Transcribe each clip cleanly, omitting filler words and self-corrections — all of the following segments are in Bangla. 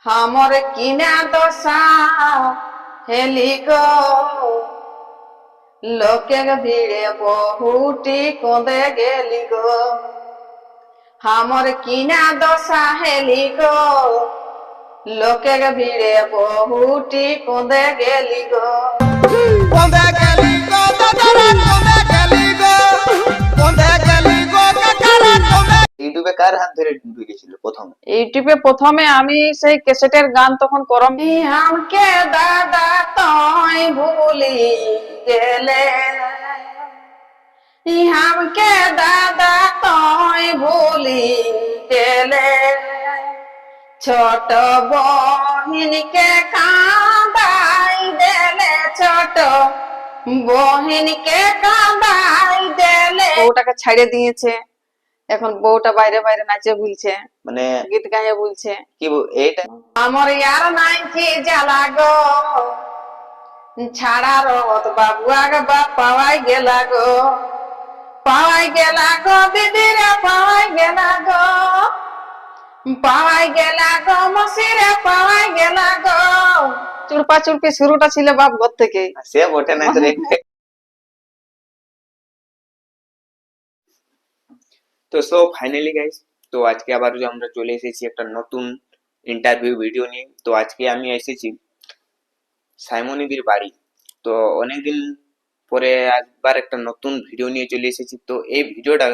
हमर किना दशा हेली गो लोके ভিড়ে বহুটি কোঁদে গেলি গো हमर किना दशा हेली गो लोके ভিড়ে বহুটি কোঁদে গেলি গো কোঁদে গেলি গো দাদারা কোঁদে গেলি গো কোঁদে গেলি গো কাকারা কোঁদে। ইউটিউবে কার হাত ধরে ঢুকেছিল প্রথমে? ইউটিউবে প্রথমে আমি সেই ক্যাসেটের গান তখন করম আমাকে দাদা তুই ভুলি গেলে আমাকে দাদা তুই ভুলি গেলে ছোট বহিনকে কাঁদাই দেলে ছোট বহিনকে কাঁদাই দেলে বউটাকে ছাড়ে দিয়েছে এখন বউটা বাইরে বাইরে নাচে বলছে মানে গীত গায়ে বলছে কি এইটা আমার ইয়ার নাই কি জ্বালা গো ছাড়া রত বাবু আগে বাপ পাওয়াই গেলা গো দিদিরা পাওয়াই গেলা গো মসিরে পাওয়াই গেলা গো চুরপা চুরপি শুরুটা ছিল বাপ ঘর থেকে সে বটে না তোর তো সো ফাইনালি গাইস তো আজকে আবার আমরা চলে এসেছি একটা নতুন ইন্টারভিউ ভিডিও নিয়ে। তো আজকে আমি এসেছি সাইমনিদির বাড়ি। তো অনেকদিন পরে একবার একটা নতুন ভিডিও নিয়ে চলে এসেছি। তো এই ভিডিওটা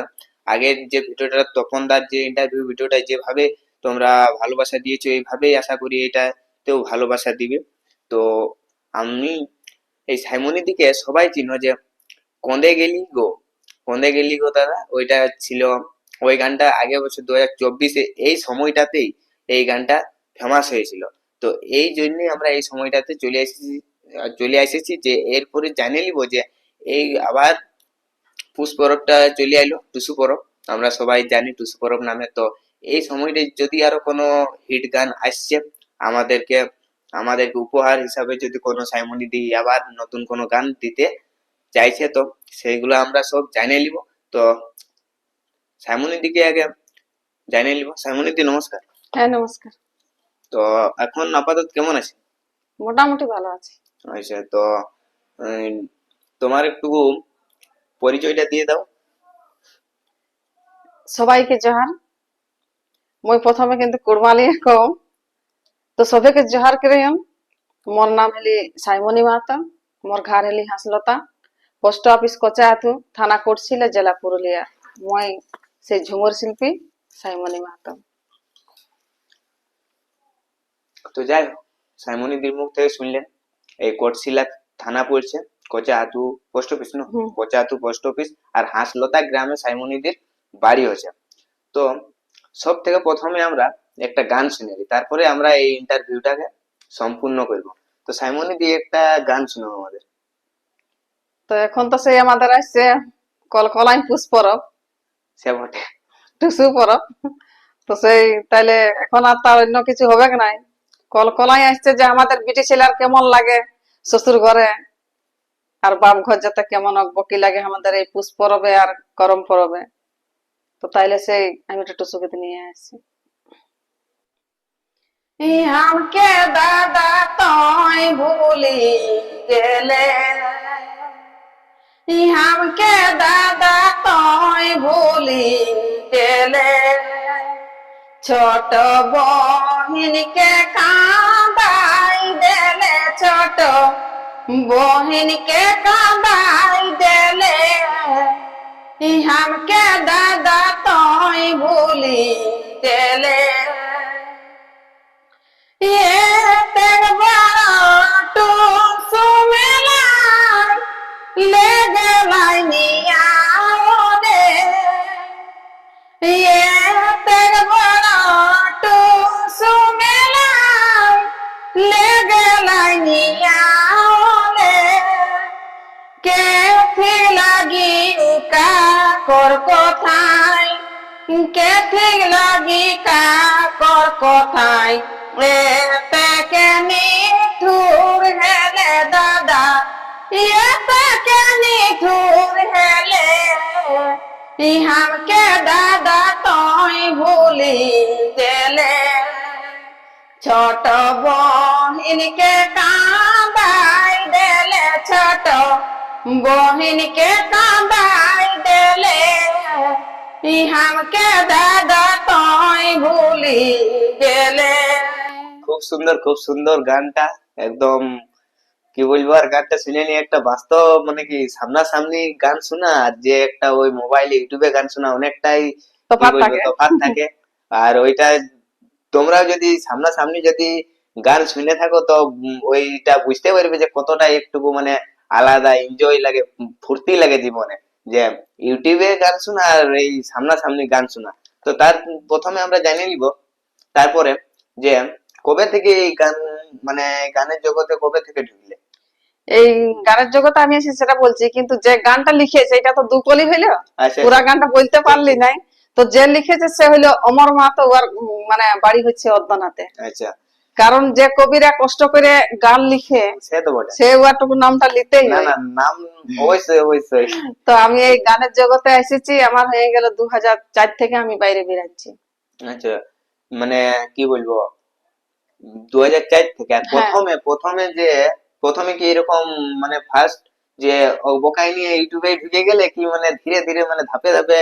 আগের যে ভিডিওটা তপনদার যে ইন্টারভিউ ভিডিওটা যেভাবে তোমরা ভালোবাসা দিয়েছো এইভাবেই আশা করি এটাতেও ভালোবাসা দিবে। তো আমি এই সাইমনিদিকে সবাই চিনো যে কোঁদে গেলি গো দাদা, ওইটা ছিল ওই গানটা আগের বছর 2024-এ এই সময়টাতেই এই গানটা ফেমাস হয়েছিল। তো এই জন্যই আমরা এই সময়টাতে চলে এসেছি যে এরপরে জানিয়ে নিব যে এই আবার পুষ পরবটা চলে আইলো, টুসু পরব আমরা সবাই জানি টুসু পরব নামে। তো এই সময়টা যদি আরো কোনো হিট গান আসছে আমাদেরকে উপহার হিসাবে যদি কোনো সাইমনিদি আবার নতুন কোনো গান দিতে চাইছে তো সেইগুলো আমরা সব জানিয়ে নিব। তো সাইমনিদিকে আগে জানিয়ে নিব। সাইমনিদি নমস্কার। হ্যাঁ নমস্কার। তো এখন আপাতত কেমন আছে? মোটামুটি ভালো আছে। আচ্ছা, তো তোমার একটু পরিচয়টা দিয়ে দাও। সবাইকে জোহার। মই প্রথমে কিন্তু কুরবালি কম তো সবাইকে জোহার করিম। মোর নাম হেলি সাইমনি মাহাতো, মোর ঘর হেলি হাসলতা, পোস্ট অফিস কোচায়াথু, থানা কোটশিলা, জেলা পুরুলিয়া। মই সেই ঝুমুর শিল্পী সাইমনি মাহাতো। তো যাই হোক, সাইমনিদির মুখ থেকে শুনলেন এই কোটশিলা থানা পড়ছে, কোচাহাতু পোস্ট অফিস না, কোচাহাতু পোস্ট অফিস আর হাসলতা গ্রামে সাইমনিদির বাড়ি হয়েছে। তো সব থেকে প্রথমে আমরা একটা গান শুনে নিই, তারপরে আমরা এই ইন্টারভিউটাকে সম্পূর্ণ করব। তো সাইমনিদি একটা গান শুনো আমাদের। তো এখন তো সেই আমাদের আসছে কলকলাই পুষ পরব, সে বটে টুসু পরব। তো সেই তাইলে এখন আর তার অন্য কিছু হবে নাই, কলকলাই আসছে যে আমাদের বিটি ছেলের কেমন লাগে শ্বশুর ঘরে আর বাপ ঘর যাতে কেমন বকি লাগে আমাদের এই পুষ পরবে আর করম পরবে। তো তাইলে সেই আমি একটা টুসু গীত নিয়ে আসছি। আমাকে দাদা তুই ভুলি গেলে আমাকে দাদা তুই ভুলি গেলে ছোট বহিনকে কাঁদাই দেলে ছোট বহিনকে কাঁদাই দেলে আমাকে দাদা তুই ভুলি গেলে কোথায় কে ঠিক লাগি কাকর কোথায় এতে কেনি ধুর হেলে দাদা এতে কেনি ধুর হেলে हमके दादा तुई भूली गेले ছোট বহিনকে কাঁদাই দেলে, ছোট বহিনকে কাঁদাই দেলে, ইহামকে দাদা তুই ভুলি গেলে। খুব সুন্দর গানটা, একদম কি বলবো, আর গানটা শুনে নিয়ে একটা বাস্তব মানে কি সামনাসামনি গান শোনা আর যে একটা ওই মোবাইলে ইউটিউবে গান শোনা অনেকটাই কি তফাৎ বলবো থাকে। তফাৎ থাকে। আর ওইটা তোমরা যদি সামনাসামনি যদি গান শুনে থাকো তো ওইটা বুঝতে পারবে যে কতটা একটুকু মানে আলাদা এনজয় লাগে, ফুর্তি লাগে জীবনে, যে ইউটিউবে গান শোনা আর এই সামনাসামনি গান শোনা। তো তার প্রথমে আমরা জানিয়ে নিব তারপরে যে কবে থেকে এই গান মানে গানের জগতে কবে থেকে ঢুকলে? এই গানের জগতে আমি এসে সেটা বলছি, কিন্তু যে গানটা লিখেছে এটা তো দুকলি হইলো, আচ্ছা পুরা গানটা বলতে পারলি নাই। তো যে লিখেছে সে হইলো অমর মাহাতো, ওর মানে বাড়ি হচ্ছে অদ্দনাতে। আচ্ছা, কারণ যে কবিরা কষ্ট করে গান লিখে সে তো বটে। সে ওটুকু নামটা লিখতেই না হয়। না, নাম অবশ্যই অবশ্যই। তো আমি এই গানের জগতে এসেছি, আমার হয়ে গেল 2004 থেকে আমি বাইরে বেরাচ্ছি। আচ্ছা, মানে কি বলবো 2004 থেকে। আর হ্যাঁ। প্রথমে যে প্রথমে কি এরকম মানে ফার্স্ট যে বোকাই নিয়ে ইউটিউবে ঢুকে গেলে কি মানে ধীরে ধীরে মানে ধাপে ধাপে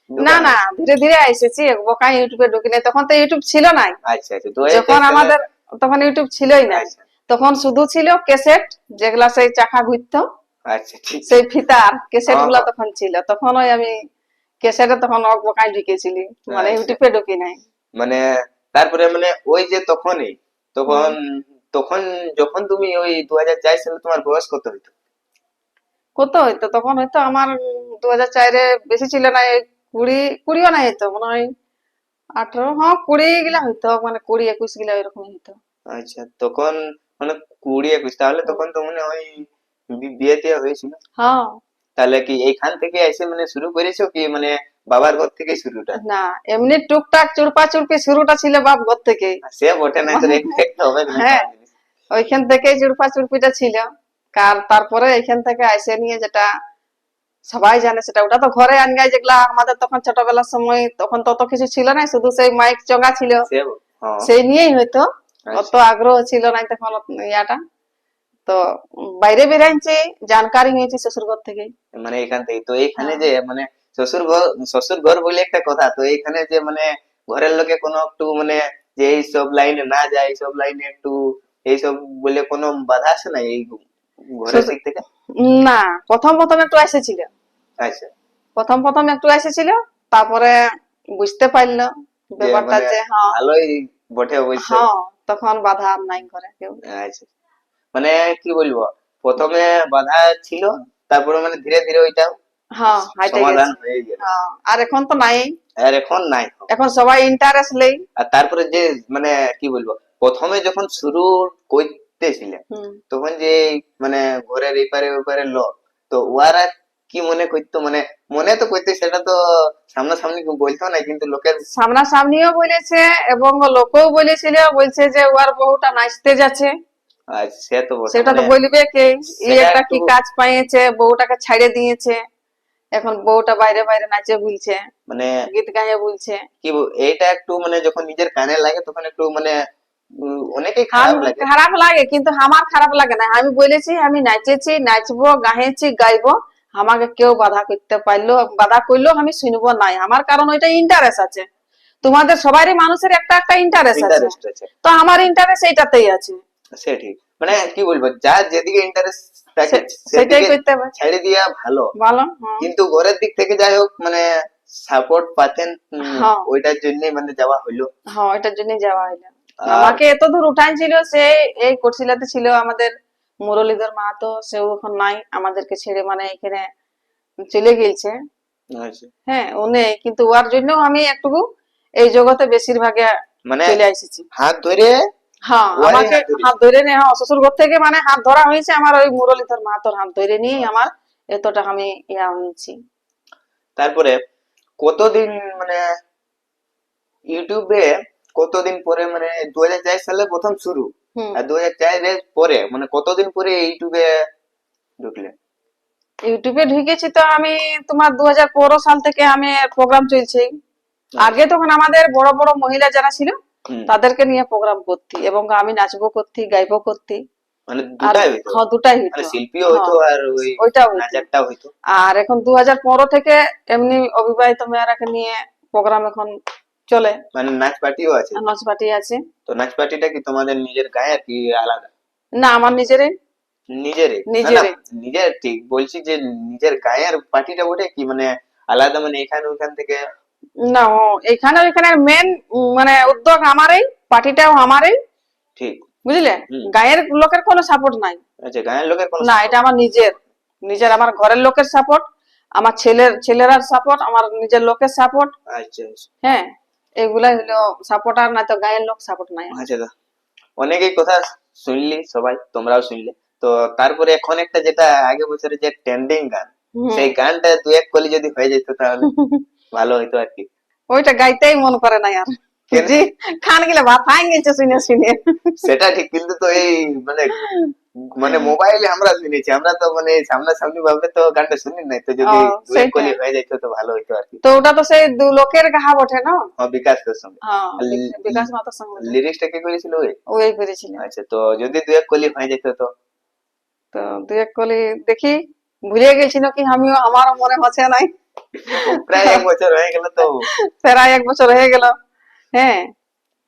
না ঢোকা? না, ধীরে ধীরে এসেছি, বোকাই ইউটিউবে ঢুকিনি, তখন তো ইউটিউব ছিল না। আচ্ছা আচ্ছা, 2004 যখন সালে। আমাদের তখন ইউটিউব ছিলই না, আচ্ছা তখন শুধু ছিল ক্যাসেট, যেগুলা সেই চাকা ঘুরতো, আচ্ছা, ঠিক। সেই ফিতার ক্যাসেট গুলা হ্যাঁ, তখন ছিল। তখন ওই আমি ক্যাসেটে তখন বোকাই ঢুকেছিলি, মানে আচ্ছা। ইউটিউবে ঢুকি নাই। মানে তারপরে মানে ওই যে তখনই তখন তখন যখন তুমি ওই 2004 সালে তোমার বয়স কত হইতো? কত হইতো তখন? হয়তো আমার 2004-এ বেশি ছিল না, এই 20 না হইতো, মনে হয় 18, হ্যাঁ 20 গিলা হইতো, মানে 20-21 গিলা এরকম হইতো। আচ্ছা, তখন মানে 20-21, তাহলে তখন তো মানে ওই বিয়ে টিয়ে হয়েছিল। হ্যাঁ। তাহলে কি এইখান থেকে এসে মানে শুরু করেছো কি মানে বাবার ঘর থেকে শুরুটা? না, এমনি টুকটাক চুরপা চুরপি শুরুটা ছিল বাপ ঘর থেকে। সে বটে, নাই তো একটা হবে না হ্যাঁ, কোনো জিনিস। ওইখান থেকেই চুরপা চুরপিটা ছিল। তারপরে এখান থেকে আইসে নিয়ে যেটা সবাই জানে, সেটা ওটা তো ঘরে আনগাই, যেগুলা আমাদের তখন ছোটবেলার সময় তখন তত কিছু ছিল না, শুধু সেই মাইক চঙ্গা ছিল, হ্যাঁ। সেই নিয়েই হয়তো অত আচ্ছা, আগ্রহ ছিল না তখন ইয়াটা। তো বাইরে বেরাইছি, জানকারি হয়েছে শ্বশুরঘর থেকে। মানে এখান থেকে তো এইখানে হ্যাঁ। যে মানে শ্বশুর ঘর বলে একটা কথা, তো এইখানে যে মানে ঘরের লোকে কোনো একটু মানে যে এইসব লাইনে না যায়, এইসব লাইনে একটু এইসব বলে কোনো বাধা আছে না এই ঘরের দিক থেকে? না, প্রথম প্রথম একটু এসেছিল, আচ্ছা, প্রথম একটু এসেছিল, তারপরে বুঝতে পারলো যে ব্যাপারটা মানে যে হ্যাঁ ভালোই বটে অবশ্যই। হ্যাঁ, তখন বাধা আর নাই করে কেউ। আচ্ছা, মানে কি বলবো, প্রথমে বাধা ছিল, তারপরে মানে ধীরে ধীরে ওইটা হ্যাঁ, হাইটে সমাধান গেছে। হয়ে গেল। হ্যাঁ, আর এখন তো নাই, আর এখন নাই। এখন সবাই ইন্টারেস্ট নেই। আর তারপরে যে মানে কি বলবো, প্রথমে যখন শুরু করতেছিলেন হুম। তখন যে মানে ঘরের এপারে ওপারে লোক, তো ওরা কি মনে করতো, মানে মনে তো করতে, সেটা তো সামনাসামনি বলতো না, কিন্তু লোকের সামনাসামনিও বলেছে এবং লোকও বলেছিল, বলছে যে ওর বউটা নাচতে যাচ্ছে। সে তো বটে, সেটা তো মানে বলবে কে, ই সেটা একটা একটু কি কাজ পাইছে, বউটাকে ছাড়ে দিয়েছে, এখন বউটা বাইরে বাইরে নাচে বলছে, মানে গীত গায়ে বলছে। এইটা একটু মানে যখন নিজের কানে লাগে তখন একটু মানে অনেকেই আর খারাপ লাগে। খারাপ লাগে, কিন্তু আমার খারাপ লাগে না। আমি বলেছি আমি নাচেছি, নাচবো, গাইছি, গাইবো, আমাকে কেউ বাধা করতে পারলো, বাধা করলেও আমি শুনবো নাই। আমার কারণ ওইটা ইন্টারেস্ট আছে, তোমাদের সবারই মানুষের একটা একটা ইন্টারেস্ট আছে, ইন্টারেস্ট আছে, তো আমার ইন্টারেস্ট এইটাতেই আছে, সে ঠিক। মানে কি বলবো, যার যেদিকে ইন্টারেস্ট থাকে সেটাই সেদিকে করতে হবে। ছেড়ে দিয়া ভালো। ভালো। হ্যাঁ। কিন্তু ঘরের দিক থেকে যাই হোক মানে সাপোর্ট পাচ্ছেন, হ্যাঁ। ওইটার জন্য মানে যাওয়া হইলো। হ্যাঁ, এটার জন্য যাওয়া হইলো। আর আমাকে এত দূর উঠাইছিল, সে এই কোটশিলাতে ছিল আমাদের মুরলীধর মাহাতো, সেও এখন নাই, আমাদেরকে ছেড়ে মানে এখানে চলে গেছে। আচ্ছা, হ্যাঁ, ও নেই, কিন্তু ওর জন্য আমি একটু এই জগতে বেশিরভাগে মানে চলে এসেছি। হাত ধরে হ্যাঁ, ওয়ারই আমাকে হাত ধরে। হাত ধরে নিয়ে, হ্যাঁ, শ্বশুর ঘর থেকে মানে হাত ধরা হয়েছে আমার, ওই মুরলীধর মাহাতোর হাত ধরে নিয়ে আমার এতটা আমি ইয়া হয়েছি। তারপরে কতদিন মানে ইউটিউবে কতদিন পরে মানে 2004 সালে প্রথম শুরু, হুম। আর 2004 পরে মানে কতদিন পরে ইউটিউবে ঢুকলেন? ইউটিউবে ঢুকেছি তো আমি তোমার 2015 সাল থেকে আমি প্রোগ্রাম চলছে। আগে তখন আমাদের বড় বড় মহিলা যারা ছিল হুম। তাদেরকে নিয়ে প্রোগ্রাম করতি এবং আমি নাচবো করতি, গাইবো করতি। মানে আর দুটাই হইতো, হ্যাঁ, দুটাই মানে হইতো। শিল্পীও হইতো হ্যাঁ, আর ওই ওইটাও হইতো। নাচারটাও হইতো। আর এখন 2015 থেকে এমনি অবিবাহিত মেয়েরাকে নিয়ে প্রোগ্রাম এখন চলে, মানে নাচ পার্টিও আছে। নাচ পার্টি আছে। তো নাচ পার্টিটা কি তোমাদের নিজের গায়ে কি আলাদা? না, আমার নিজেরই। নিজেরই? না না, নিজেরই। নিজের ঠিক বলছি যে নিজের গায়ের পার্টিটা ওঠে কি মানে আলাদা, মানে এখানে ওখান থেকে? না, এখানে ওইখানে মেন মানে উদ্যোগ আমারই, পার্টিটাও আমারই, ঠিক। বুঝলে। হুম। গায়ের লোকের কোনো সাপোর্ট নাই। আচ্ছা, গায়ের লোকের কোনো না, support এটা আমার নিজের, নিজের আমার ঘরের লোকের সাপোর্ট, আমার ছেলেরা সাপোর্ট, আমার নিজের লোকের সাপোর্ট। নেই? আচ্ছা আচ্ছা। হ্যাঁ, এগুলাই হলো সাপোর্ট, আর না তো গায়ের লোক সাপোর্ট নাই আমার। আচ্ছা, তো অনেকেই কথা শুনলি, সবাই তোমরাও শুনলে। তো তারপরে এখন একটা যেটা আগে বছরে যে ট্রেন্ডিং গান, হুম। সেই গানটা দু এক কলি যদি হয়ে যেত তাহলে ভালো হইতো আর কি। ওইটা গাইতেই মন করে না আর, কেন? জি, খান গেলে ভাত গেছে শুনে শুনে। সেটা ঠিক, কিন্তু তো এই মানে মানে মোবাইলে আমরা শুনেছি, আমরা তো মানে সামনাসামনি ভাবে তো গানটা শুনি নাই। তো যদি ও, দু এক কলি সেটাই। হয়ে যেত তো ভালো হইতো আর কি। তো ওটা তো সেই দু লোকের গাহা বটে না। বিকাশের সঙ্গে। হ্যাঁ, বিকাশ মাতার সঙ্গে বটে। লিরিক্সটা কে করেছিল ওই? ওই করেছিলেন। আচ্ছা, তো যদি দু এক কলি হয়ে যেত তো? তো দু এক কলি দেখি, ভুলে গেছি নাকি আমিও, আমারও মনে হচ্ছে নাই। প্রায় এক বছর হয়ে গেল তো। প্রায় 1 বছর হয়ে গেল। হ্যাঁ,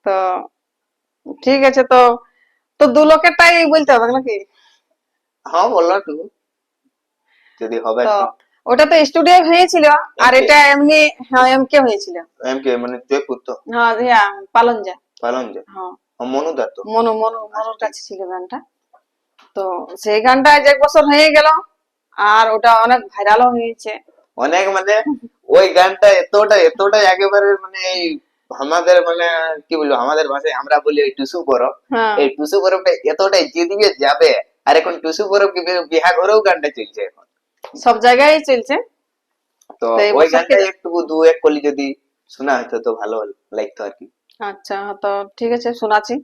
তো ঠিক আছে। তো তো দু লোকেরটাই বলতে হবে নাকি? হ্যাঁ, বললো একটু যদি হবে তো একটু। ওটা তো স্টুডিও হয়েছিল, আর MK? এটা এমনি, হ্যাঁ, এমকে হয়েছিল। এমকে মানে জয়পুর তো? হ্যাঁ, ইয়া, পালন যা। পালন যে? হ্যাঁ, মনুদা তো? মনুর কাছে ছিল গানটা। তো সেই গানটা আজ 1 বছর হয়ে গেল, আর ওটা অনেক ভাইরালও হয়েছে। অনেক মানে ওই গানটা এতটাই একেবারে মানে এই আমাদের মানে কি বলবো, আমাদের ভাষায় আমরা বলি এই টুসু পরব। হ্যাঁ, এই টুসু পরবটা এতটাই যেদিকে যাবে, আর এখন টুসু পরব কি বিহা ঘরেও গানটা চলছে এখন। সব জায়গায় চলছে। তো তো এই ওই বছর গানটা একটু দু এক কলি যদি শোনা হতো তো ভালো লাগতো আর কি। আচ্ছা, তো ঠিক আছে, শোনাচ্ছি।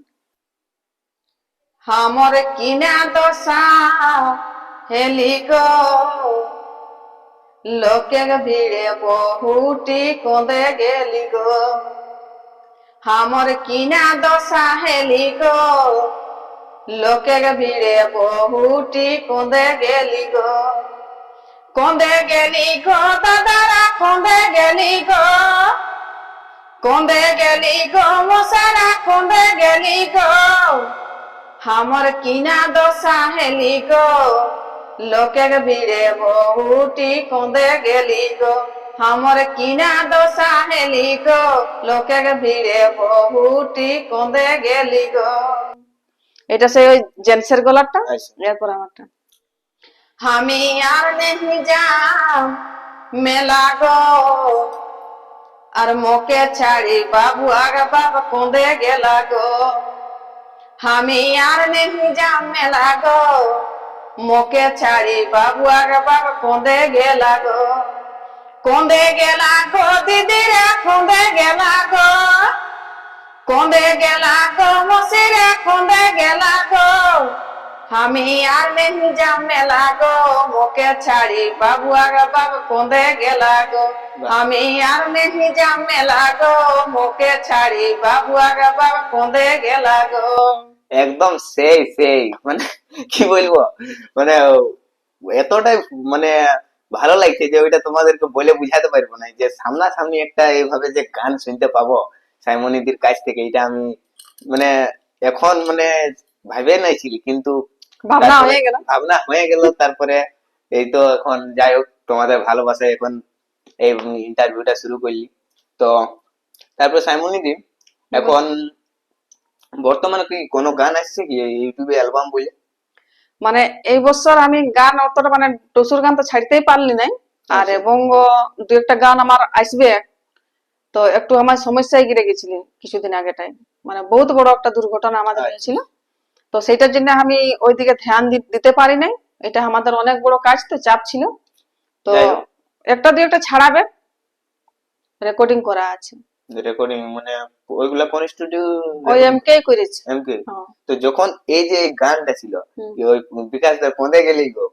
हमर किना दशा हेली गो, लोके ভিড়ে বহুটি কোঁদে গেলি গো। हमर किना दशा हेली गो, লোকে ভিড়ে বহুটি কোঁদে গেলি গো। কোঁদে গেলি গো দাদারা, কোঁদে গেলি গো, কোঁদে গেলি গো মশারা, কোঁদে গেলি গো। हमर किना दशा हेली गो, लोके ভিড়ে বহুটি কোঁদে গেলি গো। हमर किना दशा हेली गो, লোকে ভিড়ে বহুটি কোঁদে গেলি গো। এটা সেই ওই জেন্টসের গলাটা। আচ্ছা। এরপর আমারটা, আমি আর নেহি যাও মেলা গো, আর মোকে ছাড়ি বাবু আগা বাবা কোঁদে গেলা গো। আমি আর নেহি যাও মেলা গো, মোকে ছাড়ি বাবু আগা বাবা কোঁদে গেলা গো। কোঁদে গেলা গো দিদি রে, কোঁদে গেলা গো, কোঁদে গেলা গো মসিরে, কোঁদে গেলা গো। আমি আর নেহি যাও মেলা গো, মোকে ছাড়ি বাবু আগা বাবা কোঁদে গেলা গো। আমি আর নেহি যাও মেলা গো, মোকে ছাড়ি বাবু আগা বাবা কোঁদে গেলা গো। একদম সেই মানে কি বলবো, মানে এতটাই মানে ভালো লাগছে যে ওইটা তোমাদেরকে বলে বুঝাতে পারবো না, যে সামনাসামনি একটা এইভাবে যে গান শুনতে পাবো সাইমনিদির কাছ থেকে, এটা আমি মানে এখন মানে ভাবে নাইছিলি, কিন্তু ভাবনা তারপরে হয়ে গেল। ভাবনা হয়ে গেল। তারপরে এই তো এখন যাই হোক, তোমাদের ভালোবাসায় এখন এই ইন্টারভিউটা শুরু করলি। তো তারপরে সাইমনিদি এখন বর্তমানে কি কোনো গান আসছে কি ইউটিউবে অ্যালবাম বলে? মানে এই বছর আমি গান অতটা, মানে টসুর গান তো ছাড়তেই পারলি নাই। আর আচ্ছা। এবং দু একটা গান আমার আসবে। তো একটু আমার সমস্যায় গিরে গেছিল কিছুদিন আগেটাই, মানে বহুত বড় একটা দুর্ঘটনা আমাদের আচ্ছা। হয়েছিল। তো সেটার জন্য আমি ওইদিকে ধ্যান দিতে পারি নাই। এটা আমাদের অনেক বড় কাজ, তো চাপ ছিল। তো যাই হোক, একটা দু একটা ছাড়াবে, রেকর্ডিং করা আছে। রেকর্ডিং মানে ওইগুলা কোন স্টুডিও? ওই এমকে করেছে। এমকে। হ্যাঁ। তো যখন এই যে এই গানটা ছিল, হুম। ওই বিকাশ দা কোঁদে গেলি গো,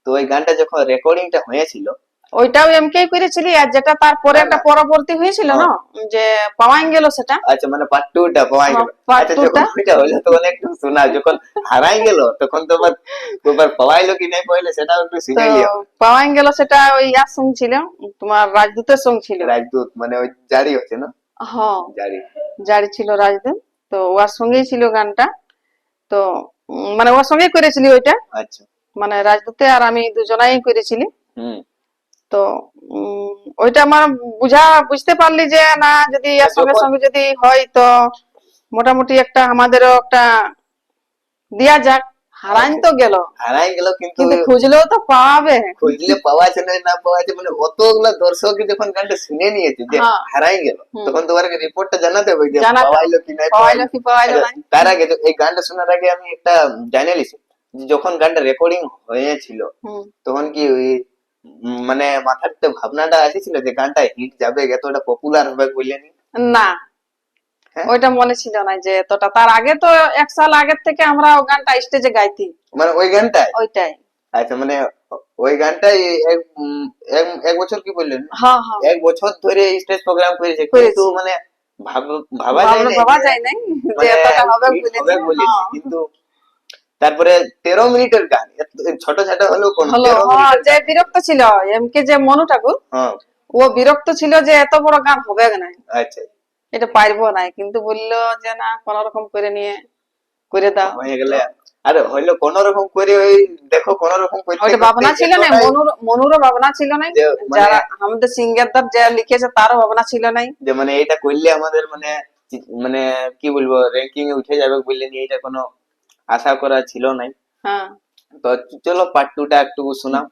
তো ওই গানটা যখন রেকর্ডিংটা হয়েছিল, ওইটাও এমকে করেছিলি, আর যেটা তারপরে একটা পরবর্তী হয়েছিল না, যে পাওয়াই গেল সেটা। আচ্ছা মানে পার্ট 2টা পাওয়াই গেল। part আচ্ছা 2 যখন টা। ওইটা হইলো তখন একটু শোনা, যখন হারাই গেল তখন তো আবার পাওয়াইলো কি নাই পাইলো সেটাও একটু তো শুনে লিও। পাওয়াই গেল সেটা ওই ইয়ার সঙ্গ ছিল, তোমার রাজদূতের সঙ্গ ছিল। রাজদূত মানে ওই জারি হচ্ছে না, হ্যাঁ, জারি। জারি ছিল রাজদূত। তো ওর সঙ্গেই ছিল গানটা। তো মানে ওর সঙ্গেই করেছিলি ওইটা, আচ্ছা। মানে রাজদূতে আর আমি দুজনাই করেছিলি। হুম। তো ওইটা আমার বুঝতে পারলি যে না, যদি এর সঙ্গে যখন সঙ্গে যদি হয় তো মোটামুটি একটা আমাদেরও একটা দেয়া যাক। হারাইন তো গেল, হারাই গেল কিন্তু কিন্তু খুঁজলেও তো পাবে। খুঁজলে পাওয়া আছে না পাওয়া আছে, মানে অতগুলা দর্শক যখন গানটা শুনে নিয়েছে যে হ্যাঁ। হারাই গেল, হুম। তখন তোমাকে রিপোর্টটা জানাতে হবে যে জানাতে হবে। পাওয়াইলো কি নাই পাওয়াইলো কি পাওয়াইলো আচ্ছা, নাই। তার আগে তো এই গানটা শোনার আগে আমি একটা জানে লিছি যে যখন গানটা রেকর্ডিং হয়েছিল হুম। তখন কি ওই মানে মাথার তো ভাবনাটা আসেছিল যে গানটা হিট যাবে, এতটা পপুলার হবে বললেনি? না, হ্যাঁ? ওইটা মনে ছিল না যে এতটা। তার আগে তো 1 সাল আগের থেকে আমরা ও গানটা স্টেজে গাইতি। মানে ওই গানটাই? ওইটাই। আচ্ছা মানে ওই গানটাই এক বছর কি বললেন, হ্যাঁ, হ্যাঁ, 1 বছর ধরে স্টেজ প্রোগ্রাম করেছে, করেছি। কিন্তু মানে ভাবা যায় না ভাবা যে যায় নাই যে মানে এতটা হবে hit বলে। হবে বলিনি। কিন্তু তারপরে 13 মিনিটের গান, ছোট ছোট হলেও কোন হলো, 13 হ্যাঁ, মিনিটের যে গান। বিরক্ত ছিল এমকে, যে মনু ঠাকুর, হ্যাঁ। ও বিরক্ত ছিল যে এত বড় গান হবে না, আচ্ছা এটা পারবো না, কিন্তু বললো যে না, কোন রকম করে নিয়ে করে দাও। হয়ে গেলে আর হইলো কোন রকম করে, ওই দেখো কোন রকম করতে ওইটা ভাবনা করতে ছিল না, এতটাই মনুরও ভাবনা ছিল না, যে মানে যারা আমাদের সিঙ্গারদার যে লিখেছে তারও ভাবনা ছিল নাই। যে মানে এটা করলে আমাদের মানে মানে কি বলবো র্যাঙ্কিং এ উঠে যাবে বললেন, এটা কোনো আশা করা ছিল নাই। হ্যাঁ। তো চলো পার্ট 2টা একটু শোনাও।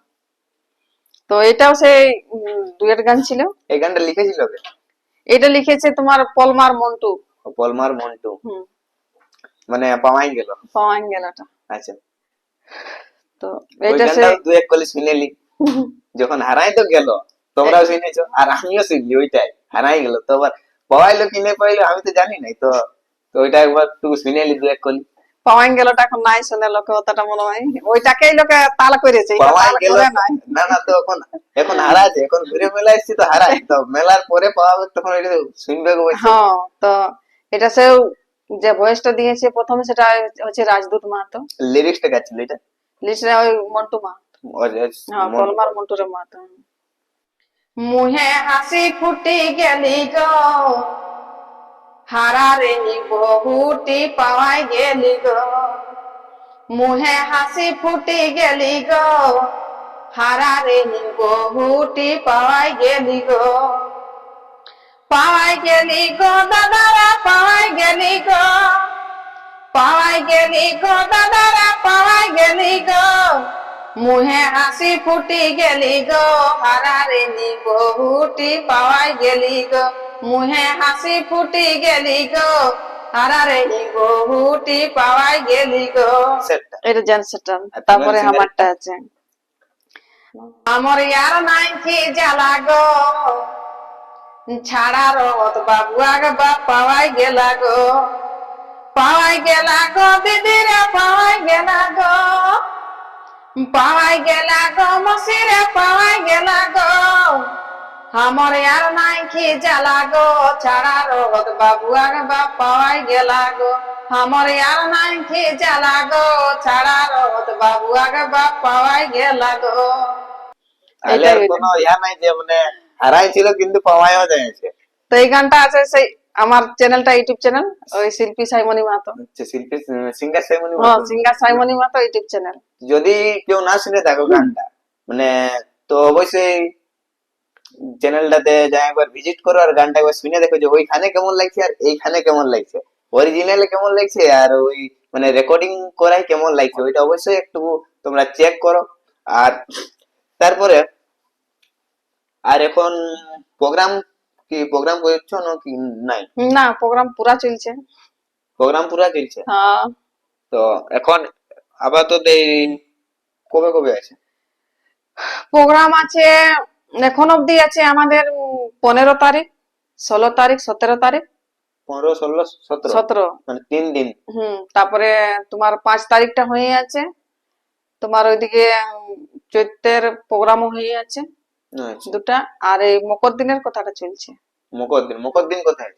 তো এটাও সেই ডুয়েট গান ছিল। এই গানটা লিখেছিল কে? এটা লিখেছে তোমার পলমার মন্টু। পলমার মন্টু। হুম। মানে পাওয়াই গেল। পাওয়াই গেলটা। আচ্ছা তো ওই এটা সে গানটাও দু এক কলি শুনেলি, যখন হারাই তো গেল তোমরাও শুনেছো আর আমিও শুনলি, ওইটাই হারাই গেল তো আবার পাওয়াইলো কি নাই পাইলো আমি তো জানি নাই। তো তো ওইটা একবার একটু শুনেলি দু এক কলি। পাওয়াই গেলটা এখন নাই, শুনে লোকে অতটা মনে হয়, ওইটাকেই লোকে তাল করেছে, এটা পাওয়াই তাল গেল করে নাই। না না, তো এখন এখন হারাছে, এখন ঘুরে মেলা এসছি তো হারাই, তো মেলার পরে পাওয়াবে তখন এটা শুনবে গো বলছে। হ্যাঁ। তো এটা সে যে ভয়েসটা দিয়েছে প্রথমে, সেটা হচ্ছে রাজদূত মাহাতো। লিরিক্সটা গাচ্ছিল এটা লিস্টে ওই মন্টু মাহাতো। হ্যাঁ, মন পলমার মন্টুরে মাহাতো। মুহে হাসি ফুটি গেলি গো, হারারে বহুটি পাওয়াই গেলি গো। মুহে হাসি ফুটি গেলি গো, হারারে বহুটি পাওয়াই গেলি গো। পাওয়াই গেলি গো দাদারা, পাওয়াই গেলি গো, পাওয়াই গেলি গো দাদারা, পাওয়াই গেলি গো। মুহে হাসি ফুটি গেলি গো, হারারে বহুটি পাওয়াই গেলি গো। মুহে হাসি ফুটি গেলি গো, হারারে বহুটি পাওয়াই গেলি গো। সেটটা এটা জেন্টসটা। আর তারপরে তোমার আমারটা আছে, আমার ইয়ার নাই কি জ্বালা গো, ছাড়া রত বাবু আগে বাপ পাওয়াই গেলা গো। পাওয়াই গেলা গো দিদিরা, পাওয়াই গেলা গো, পাওয়াই গেলা গো মসিরে, পাওয়াই গেলা গো। আমার আর নাই কি জ্বালা গো, ছাড়া রত বাবু আগে বাপ পাওয়াই গেলা গো। আমার আর নাই কি জ্বালা গো, ছাড়া রত বাবু আগে বাপ পাওয়াই গেলা গো। তাহলে আর কোনো ইয়া নাই যে মানে হারাই ছিল কিন্তু পাওয়াইও যায়ছে। তো এই গানটা আছে সেই আমার চ্যানেলটা, ইউটিউব চ্যানেল, ওই শিল্পী সাইমনি মাহাতো। আচ্ছা শিল্পী সিঙ্গার সেমনি। হ্যাঁ, সিঙ্গার সাইমনি মাহাতো ইউটিউব চ্যানেল। যদি কেউ না শুনে থাকো গানটা মানে, তো অবশ্যই চ্যানেলটাতে যা একবার ভিজিট করো আর গানটা একবার শুনে দেখো যে ওইখানে কেমন লাগছে আর এইখানে কেমন লাগছে, অরিজিনালে কেমন লাগছে আর ওই মানে রেকর্ডিং করাই কেমন লাগছে, ওইটা অবশ্যই একটু তোমরা চেক করো। আর তারপরে আর এখন প্রোগ্রাম প্রোগ্রাম করছো না কি নাই? না, প্রোগ্রাম পুরা চলছে। প্রোগ্রাম পুরা চলছে। হ্যাঁ, তো এখন আপাতত এই কবে কবে আছে প্রোগ্রাম আছে এখন অব্দি আছে আমাদের 15 তারিখ, 16 তারিখ, 17 তারিখ, 15 16 17 17। মানে 3 দিন। তারপরে তোমার 5 তারিখটা হয়ে আছে, তোমার ওইদিকে চৈত্রের প্রোগ্রামও হয়ে আছে। আচ্ছা, দুটা। আর এই মকর দিনের কথাটা চলছে। মকর দিন কোথায়?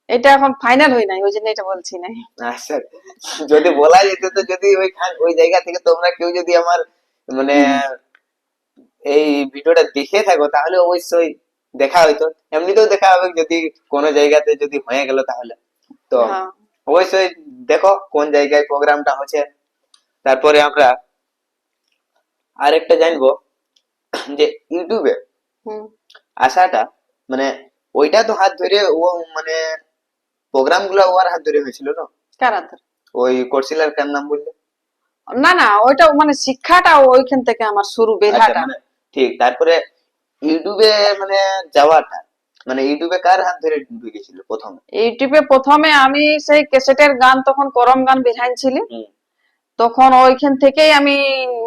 এটা এখন ফাইনাল হয় নাই, ওই জন্য এটা বলছি না। আচ্ছা, যদি বলা যেত তো, যদি ওই জায়গা থেকে তোমরা কেউ যদি আমার মানে এই ভিডিওটা দেখে থাকো তাহলে অবশ্যই দেখা হইতো, এমনিতেও দেখা হবে যদি কোনো জায়গাতে যদি হয়ে গেল তাহলে। তো হ্যাঁ। অবশ্যই দেখো কোন জায়গায় প্রোগ্রামটা হচ্ছে। তারপরে আমরা আরেকটা জানবো যে ইউটিউবে হুম। আসাটা, মানে ওইটা তো হাত ধরে ও মানে প্রোগ্রাম গুলা ওর হাত ধরে হয়েছিল না? কারা ধরে? ওই কোর্সিলার কার নাম বললে? না না, ওইটা মানে শিক্ষাটা ওইখান থেকে আমার শুরু, আচ্ছা, বেধাটা। মানে ঠিক। তারপরে ইউটিউবে মানে যাওয়াটা, মানে ইউটিউবে কার হাত ধরে ঢুকেছিল প্রথম? ইউটিউবে প্রথমে আমি সেই ক্যাসেটের গান, তখন করম গান বেঝাইছিলি, হুম, তখন ওইখান থেকেই আমি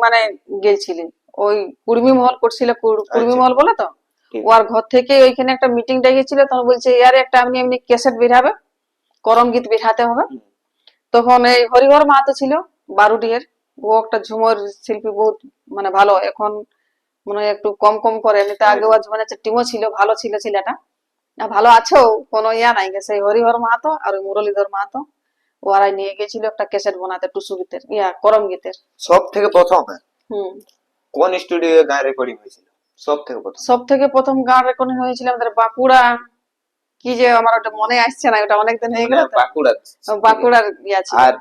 মানে গেছিলি। ওই কুর্মি মহল করছিল, কুর্মি আচ্ছা, মহল বলে তো, ঠিক। ওর ঘর থেকে ওইখানে একটা মিটিং ডেকেছিল, তখন বলছে ইয়ারে একটা এমনি এমনি ক্যাসেট বেরাবে, করম গীত বেরাতে হবে। হুম, তখন এই হরিহর মাহাতো ছিল বারুডিহের, ও একটা ঝুমর শিল্পী, বহুত মানে ভালো। এখন মনে হয় একটু কম কম করে, এমনিতে আগে ওর জীবনে একটা টিমও ছিল, ভালো ছিল ছেলেটা, আর ভালো আছেও, কোনো ইয়া নাই। সেই হরিহর মাহাতো আর ওই মুরলীধর মাহাতো ওরাই নিয়ে গেছিল একটা ক্যাসেট বানাতে, টুসু গীতের, ইয়া করম গীতের। সব থেকে প্রথম হুম। কোন স্টুডিও গান রেকর্ডিং হয়েছিল সব থেকে প্রথম? সব থেকে প্রথম গান রেকর্ডিং হয়েছিল আমাদের বাঁকুড়া, কি যে আমার ওটা মনে আসছে না, ওটা অনেকদিন হয়ে মানে গেল তো। বাঁকুড়া? বাঁকুড়ার ইয়া ছিল। আর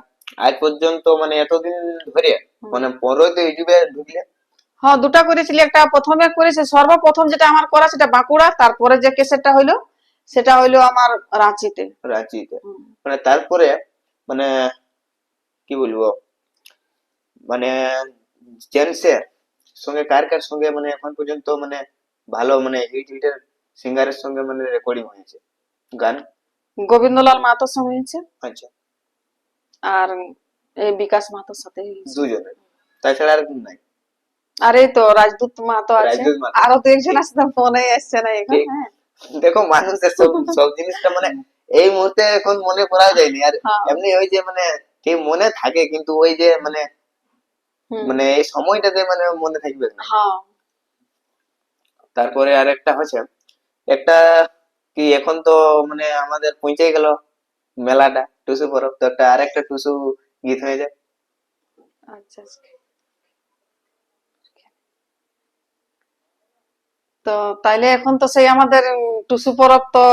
আজ পর্যন্ত মানে এতদিন ধরে মানে পরেও তো ইউটিউবে ঢুকলে? হ্যাঁ, দুটা করেছিলি। একটা প্রথমে করেছে, সর্বপ্রথম যেটা আমার করা সেটা বাঁকুড়া, তারপরে যে ক্যাসেটটা হইলো সেটা হইলো আমার রাঁচিতে। রাঁচিতে। হুম। মানে তারপরে মানে কি বলবো, মানে জেন্টসের সঙ্গে কার কার সঙ্গে মানে এখন পর্যন্ত মানে ভালো মানে হিট হিটের সিঙ্গারের সঙ্গে মানে রেকর্ডিং হয়েছে গান? গোবিন্দলাল মাহাতোর সঙ্গে হয়েছে, আচ্ছা, আর এই বিকাশ মাহাতোর সাথে হয়েছে। দুজনে, তাছাড়া আর নাই? আর এই তো রাজদূত মাহাতো আছে, রাজদূত মাহাতো, আরো তো একজন ঠিক আছে, তো মনে আসছে না এখন। ঠিক। হ্যাঁ। দেখো মানুষের সব সব জিনিসটা মানে এই মুহূর্তে এখন মনে করা যায়নি। আর হ্যাঁ। এমনি ওই যে মানে কি মনে থাকে, কিন্তু ওই যে মানে হুম। মানে এই সময়টাতে মানে মনে থাকবে না। হ্যাঁ। তারপরে আরেকটা হচ্ছে একটা কি, এখন তো মানে আমাদের পৌঁছে গেল মেলাটা, টুসু পরব, তো একটা আরেকটা টুসু গীত হয়ে যায়। আচ্ছা আচ্ছা। তো তাইলে এখন তো সেই আমাদের টুসু পরব তো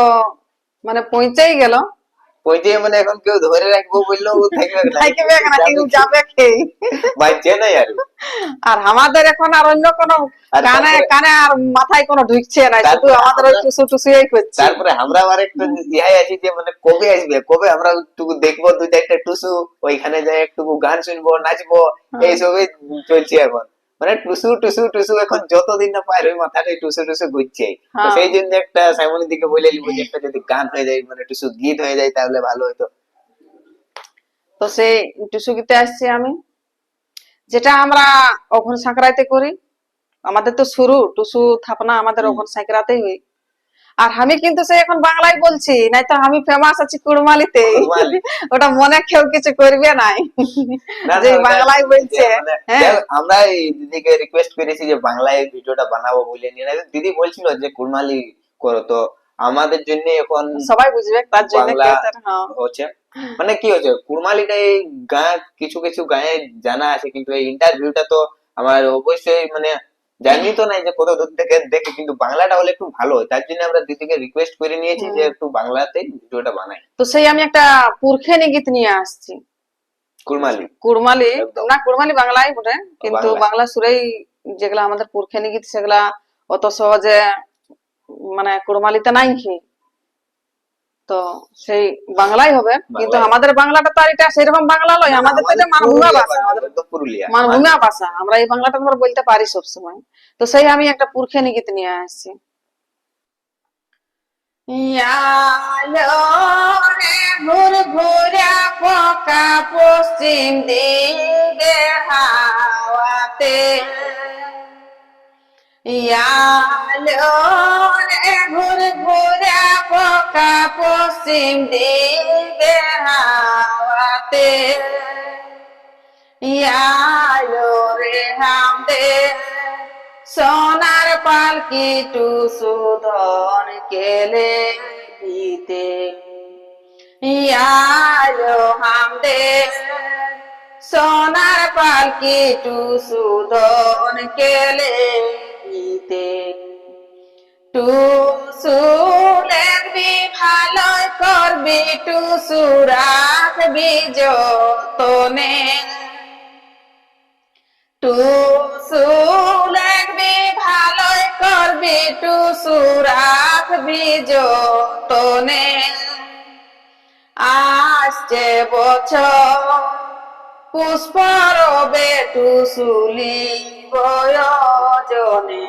মানে পৌঁছেই গেল। পৌঁছে মানে এখন কেউ ধরে রাখবো বললেও থাকবে না, থাকবে না, কেউ যাবে কে? বাজছে নাই আর। আর আমাদের এখন আর অন্য কোনো আর কানে তারপরে কানে আর মাথায় কোনো ঢুকছে না, শুধু তারপরে আমাদের ওই আমরা টুসু টুসুই করছে। তারপরে আমরা আরেকটা ইহাই আছি যে মানে কবে আসবে, কবে আমরা একটু দেখবো দুই চারটা টুসু, ওইখানে যাই একটু গান শুনবো, নাচবো, এইসবই চলছে এখন। মানে টুসু টুসু টুসু, এখন যতদিন না পায় ওই মাথাটাই টুসু টুসু ঘুরছে। তো হ্যাঁ। সেই জন্য একটা সাইমনের দিকে বলে নিবো যে একটা যদি গান হয়ে যায়, মানে টুসু গীত হয়ে যায় তাহলে ভালো হতো। তো সেই টুসু গীতে আসছি আমি, যেটা আমরা অঘন সংক্রান্তি করি। আমাদের তো শুরু টুসু থাপনা আমাদের অঘন সংক্রান্তি হয়। আর আমি কিন্তু সে এখন বাংলায় বলছি, নাই তো আমি ফেমাস আছি কুড়মালিতে। কুড়মালি। ওটা মনে কেউ কিছু করবে নাই, না যে না, ওটা বাংলায় বলছে। মানে হ্যাঁ। আমরা এই দিদিকে রিকোয়েস্ট করেছি যে বাংলায় ভিডিওটা বানাবো বলে নিয়ে, দিদি বলছিল যে কুড়মালি করো, তো আমাদের জন্য এখন সবাই বুঝবে তার জন্য বাংলা কেউ তার- হ্যাঁ। হচ্ছে। মানে কি হচ্ছে কুড়মালিটা এই গান কিছু কিছু গায়ে জানা আছে, কিন্তু এই ইন্টারভিউটা তো আমার অবশ্যই মানে জানি তো নাই যে কত দূর থেকে দেখে, কিন্তু বাংলাটা হলে একটু ভালো হয়। তার জন্য আমরা দিদিকে রিকোয়েস্ট করে নিয়েছি যে একটু বাংলাতে ভিডিওটা বানাই। তো সেই আমি একটা পুরখেনি গীত নিয়ে আসছি। কুড়মালি কুড়মালি একদম না, কুড়মালি বাংলায় বটে, কিন্তু বাংলা। বাংলা সুরেই যেগুলা আমাদের পুরখেনি গীত, সেগুলা অত সহজে মানে কুড়মালিতে নাই কি। তো সেই বাংলাই হবে, কিন্তু বাংলায়। আমাদের বাংলাটা তো আর এটা সেরকম বাংলা নয়, না, আমাদের তো এটা আমাদের মানভূমা পুরুলিয়া ভাষা, বাংলা, আমাদের একদম পুরুলিয়া মানভূমা ভাষা, আমরা এই বাংলাটা আমরা বলতে পারি সবসময়। তো সেই আমি একটা পুরখেনি গীত নিয়ে আসছি। ইয়ালো রে ঘুরঘুরা পোকা পশ্চিম দিকে হাওয়াতে, ইয়ালো রে ঘুরঘুরা পোকা পশ্চিম দিকে হাওয়াতে, ইয়ালো রে হামদে সোনার পালকি টুসু ধন কেলে দিতে আলো হামদে সোনার পালকি টুসু ধন কেলে দিতে টুসু লেখবি ভালো করবি টুসু রাখবি যতনে টুসু লেখবি ভালো করবি টুসু রাখবি যতনে আসছে বছর পুষ্পরবে টুসুলি বয়জনে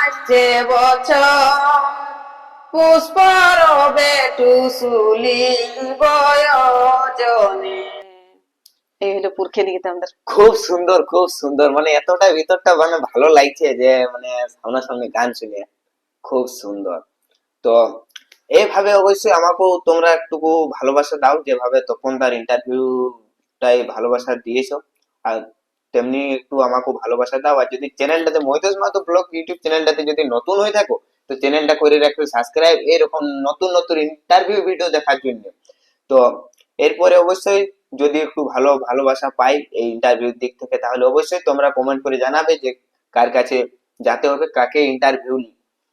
আসছে বছর পুষ্পরবে টুসুলি বয়জনে। এই হলো পুরখেলি গীত আমাদের। খুব সুন্দর, খুব সুন্দর, মানে এতটা ভিতরটা মানে ভালো লাগছে যে মানে সামনাসামনি গান শুনে খুব সুন্দর। তো এইভাবে অবশ্যই আমাকেও তোমরা একটুকু ভালোবাসা দাও, যেভাবে তপন তার ইন্টারভিউটাই ভালোবাসা দিয়েছো, আর তেমনি একটু আমাকেও ভালোবাসা দাও। আর যদি চ্যানেলটাতে মহিতোষ মাহাতো ব্লগ ইউটিউব চ্যানেলটাতে যদি নতুন হয়ে থাকো, তো চ্যানেলটা করে রাখবে সাবস্ক্রাইব, এরকম নতুন নতুন ইন্টারভিউ ভিডিও দেখার জন্য। তো এরপরে অবশ্যই যদি একটু ভালোবাসা পাই এই ইন্টারভিউর দিক থেকে, তাহলে অবশ্যই তোমরা কমেন্ট করে জানাবে যে কার কাছে যেতে হবে, কাকে ইন্টারভিউ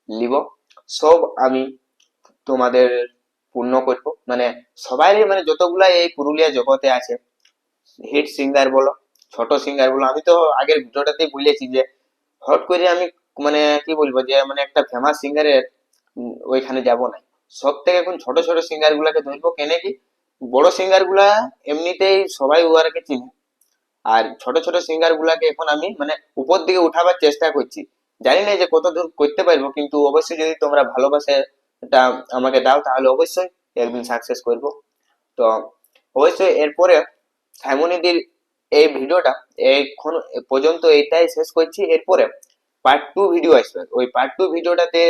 নিব। সব আমি তোমাদের পূর্ণ করবো, মানে সবাই, মানে যতগুলা এই পুরুলিয়া জগতে আছে, হিট সিঙ্গার বলো, ছোট সিঙ্গার বলো, আমি তো আগের ভিডিওটাতেই বলেছি যে হট করে আমি মানে কি বলবো যে মানে একটা ফেমাস সিঙ্গারের ওইখানে যাব না, সব থেকে এখন ছোট ছোট সিঙ্গার গুলাকে ধরবো। কেন কি বড় সিঙ্গার গুলা এমনিতেই সবাই ওয়ারকে চিনে, আর ছোট ছোট সিঙ্গার গুলাকে এখন আমি মানে উপর দিকে উঠাবার চেষ্টা করছি। জানি না যে কত দূর করতে পারবো, কিন্তু অবশ্যই যদি তোমরা ভালোবাসাটা আমাকে দাও, তাহলে অবশ্যই একদিন সাকসেস করব। তো অবশ্যই এরপরে সাইমনিদির এই ভিডিওটা এখন পর্যন্ত এইটাই শেষ করছি। এরপরে পার্ট 2 ভিডিও আসবে, ওই পার্ট 2 ভিডিওটাতে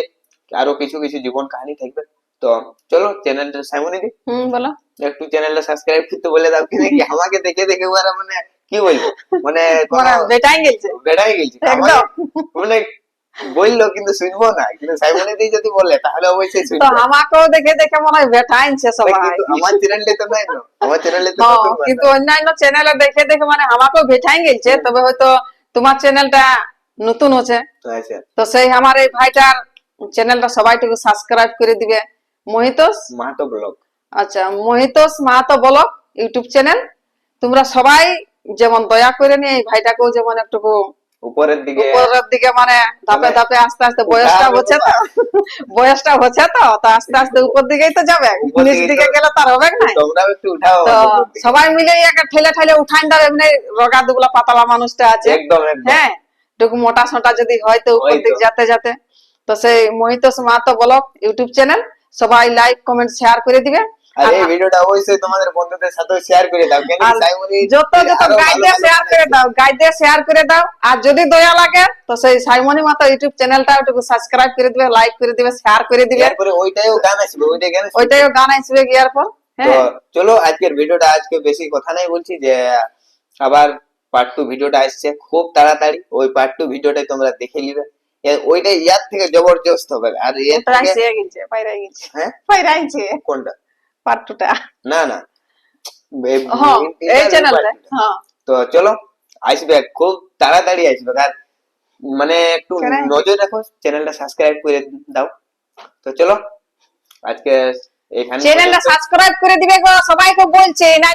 আরো কিছু কিছু জীবন কাহিনী থাকবে। তো চলো চ্যানেলটা সাইমনিদি বলো। একটু চ্যানেলটা সাবস্ক্রাইব করতে বলে দাও, কি দেখি আমাকে দেখে দেখে ওরা মানে কি বলবো মানে বেটাই গেছে বেড়াই গেছি একদম। মানে বললো কিন্তু শুনবো না, কিন্তু সাইমনিদি যদি বলে তাহলে অবশ্যই তো শুনবো। আমাকেও দেখে দেখে মনে হয় বেটাইছে সবাই। কিন্তু আমার চ্যানেলে তো নাই না, আমার চ্যানেলে তো হ্যাঁ, নতুন কিন্তু বান্দা। অন্যান্য চ্যানেলে দেখে দেখে মানে আমাকেও বেটাই গেছে, তবে হয়তো তোমার চ্যানেলটা নতুন হচ্ছে, আচ্ছা, তো সেই আমার এই ভাইটার চ্যানেলটা সবাই একটু সাবস্ক্রাইব করে দিবে, মহিতোষ। মাহাতো ব্লগ। আচ্ছা, Mohitosh Mahato blog YouTube channel. তোমরা সবাই যেমন দয়া করে নিয়ে এই ভাইটাকেও যেমন একটু উপরের দিকে উপরের দিকে মানে ধাপে মানে ধাপে আস্তে আস্তে বয়সটা উঠাবে হচ্ছে তো, বয়সটা হচ্ছে তো, তো আস্তে আস্তে উপর দিকেই তো যাবে, উপর নিচ দিকেই দিকে তো- গেলে তার হবে না। তোমরাও একটু উঠাও তো আমার উপর দিকে। সবাই মিলে একটা ঠেলে ঠেলে উঠান দাও, এমনি রোগা দুগুলা পাতলা মানুষটা আছে, একদম একদম। হ্যাঁ, একটু মোটা সোটা যদি হয় তো উপর হয়তো। দিক যেতে যেতে। তো সেই Mohitosh Mahato blog YouTube channel সবাই লাইক কমেন্ট শেয়ার করে দিবে। আর আর এই ভিডিওটা অবশ্যই তোমাদের বন্ধুদের সাথে শেয়ার করে দাও, কেন আর কি সাইমনি যত যত গাইডে শেয়ার করে দাও, গাইডে শেয়ার করে দাও। আর যদি দয়া লাগে তো সেই সাইমনি মাতা ইউটিউব চ্যানেলটা একটু সাবস্ক্রাইব করে দিবে, লাইক করে দিবে, শেয়ার করে দিবে। এরপরে ওইটাও গান আসবে, ওইটাই গান আসবে। ওইটাও গান আসবে গিয়ার পর। তো হ্যাঁ, চলো আজকের ভিডিওটা, আজকে বেশি কথা নাই বলছি যে আবার পার্ট 2 ভিডিওটা আসছে খুব তাড়াতাড়ি, ওই পার্ট 2 ভিডিওটাই তোমরা দেখে নিবে। ওইটা ইয়ার থেকে জবরদস্ত হবে, আর এর ওটা থেকে এসে গেছে, পাইরা গেছে, হ্যাঁ পাইরা গেছে কোনটা পার্টটা। না না হ্যাঁ, এই interview চ্যানেলটা। part টা। হ্যাঁ, তো চলো আসবে, খুব তাড়াতাড়ি আসবে, আর মানে একটু কেন? নজর রাখো, চ্যানেলটা সাবস্ক্রাইব করে দাও। তো চলো আজকে এখানে চ্যানেলটা পর্যন্ত। সাবস্ক্রাইব করে দিবে গো, সবাইকে বলছে না।